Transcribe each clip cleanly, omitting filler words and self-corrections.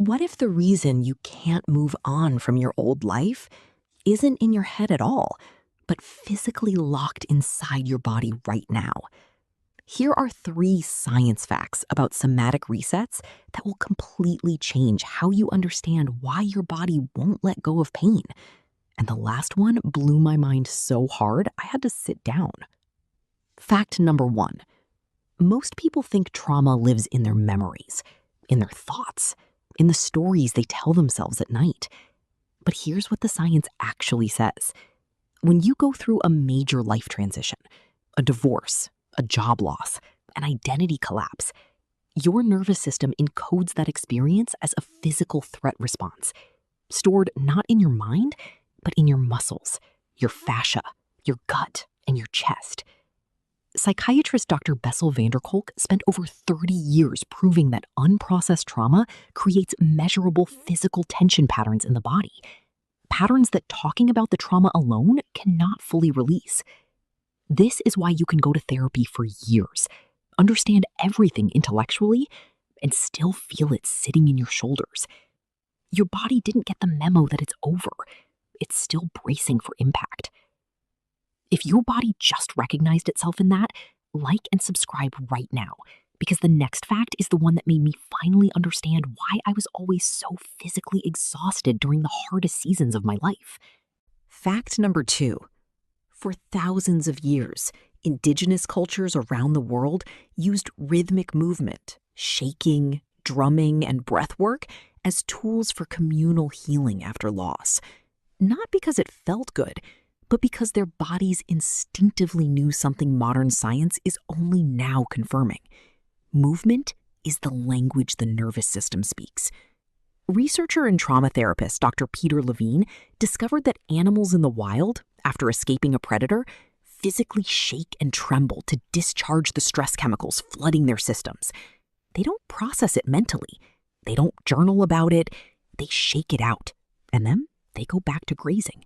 What if the reason you can't move on from your old life isn't in your head at all, but physically locked inside your body right now? Here are 3 science facts about somatic resets that will completely change how you understand why your body won't let go of pain. And the last one blew my mind so hard, I had to sit down. Fact number 1. Most people think trauma lives in their memories, in their thoughts, in the stories they tell themselves at night. But here's what the science actually says. When you go through a major life transition, a divorce, a job loss, an identity collapse, your nervous system encodes that experience as a physical threat response, stored not in your mind, but in your muscles, your fascia, your gut, and your chest. Psychiatrist Dr. Bessel van der Kolk spent over 30 years proving that unprocessed trauma creates measurable physical tension patterns in the body, patterns that talking about the trauma alone cannot fully release. This is why you can go to therapy for years, understand everything intellectually, and still feel it sitting in your shoulders. Your body didn't get the memo that it's over. It's still bracing for impact. If your body just recognized itself in that, like and subscribe right now, because the next fact is the one that made me finally understand why I was always so physically exhausted during the hardest seasons of my life. Fact number 2. For thousands of years, indigenous cultures around the world used rhythmic movement, shaking, drumming, and breath work as tools for communal healing after loss. Not because it felt good, but because their bodies instinctively knew something modern science is only now confirming. Movement is the language the nervous system speaks. Researcher and trauma therapist Dr. Peter Levine discovered that animals in the wild, after escaping a predator, physically shake and tremble to discharge the stress chemicals flooding their systems. They don't process it mentally. They don't journal about it. They shake it out, and then they go back to grazing.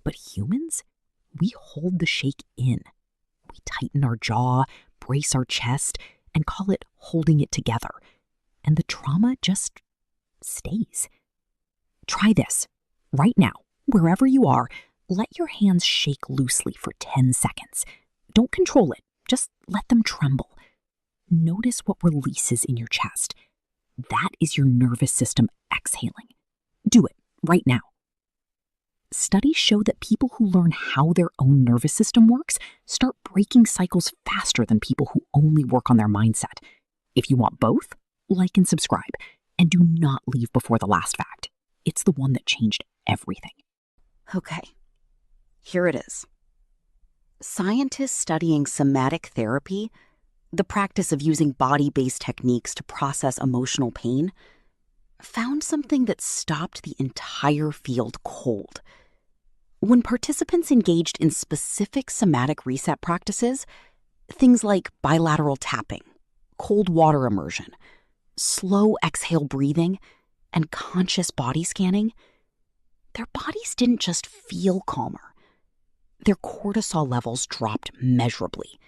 But humans, we hold the shake in. We tighten our jaw, brace our chest, and call it holding it together. And the trauma just stays. Try this. Right now, wherever you are, let your hands shake loosely for 10 seconds. Don't control it. Just let them tremble. Notice what releases in your chest. That is your nervous system exhaling. Do it right now. Studies show that people who learn how their own nervous system works start breaking cycles faster than people who only work on their mindset. If you want both, like and subscribe, and do not leave before the last fact. It's the one that changed everything. Okay, here it is. Scientists studying somatic therapy, the practice of using body-based techniques to process emotional pain, found something that stopped the entire field cold. When participants engaged in specific somatic reset practices, things like bilateral tapping, cold water immersion, slow exhale breathing, and conscious body scanning, their bodies didn't just feel calmer. Their cortisol levels dropped measurably.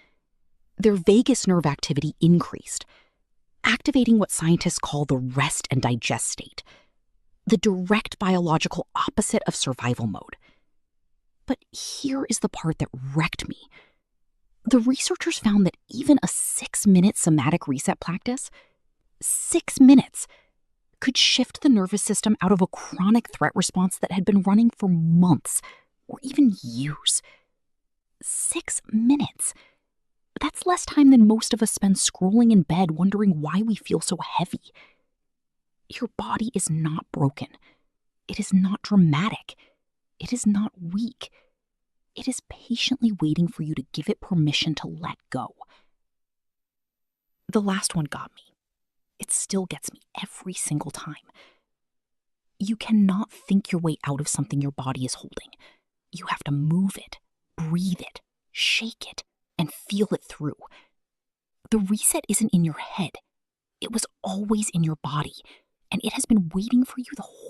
Their vagus nerve activity increased, activating what scientists call the rest and digest state, the direct biological opposite of survival mode. But here is the part that wrecked me. The researchers found that even a 6-minute somatic reset practice, 6 minutes, could shift the nervous system out of a chronic threat response that had been running for months or even years. 6 minutes. That's less time than most of us spend scrolling in bed wondering why we feel so heavy. Your body is not broken. It is not dramatic. It is not weak. It is patiently waiting for you to give it permission to let go. The last one got me. It still gets me every single time. You cannot think your way out of something your body is holding. You have to move it, breathe it, shake it, and feel it through. The reset isn't in your head. It was always in your body, and it has been waiting for you the whole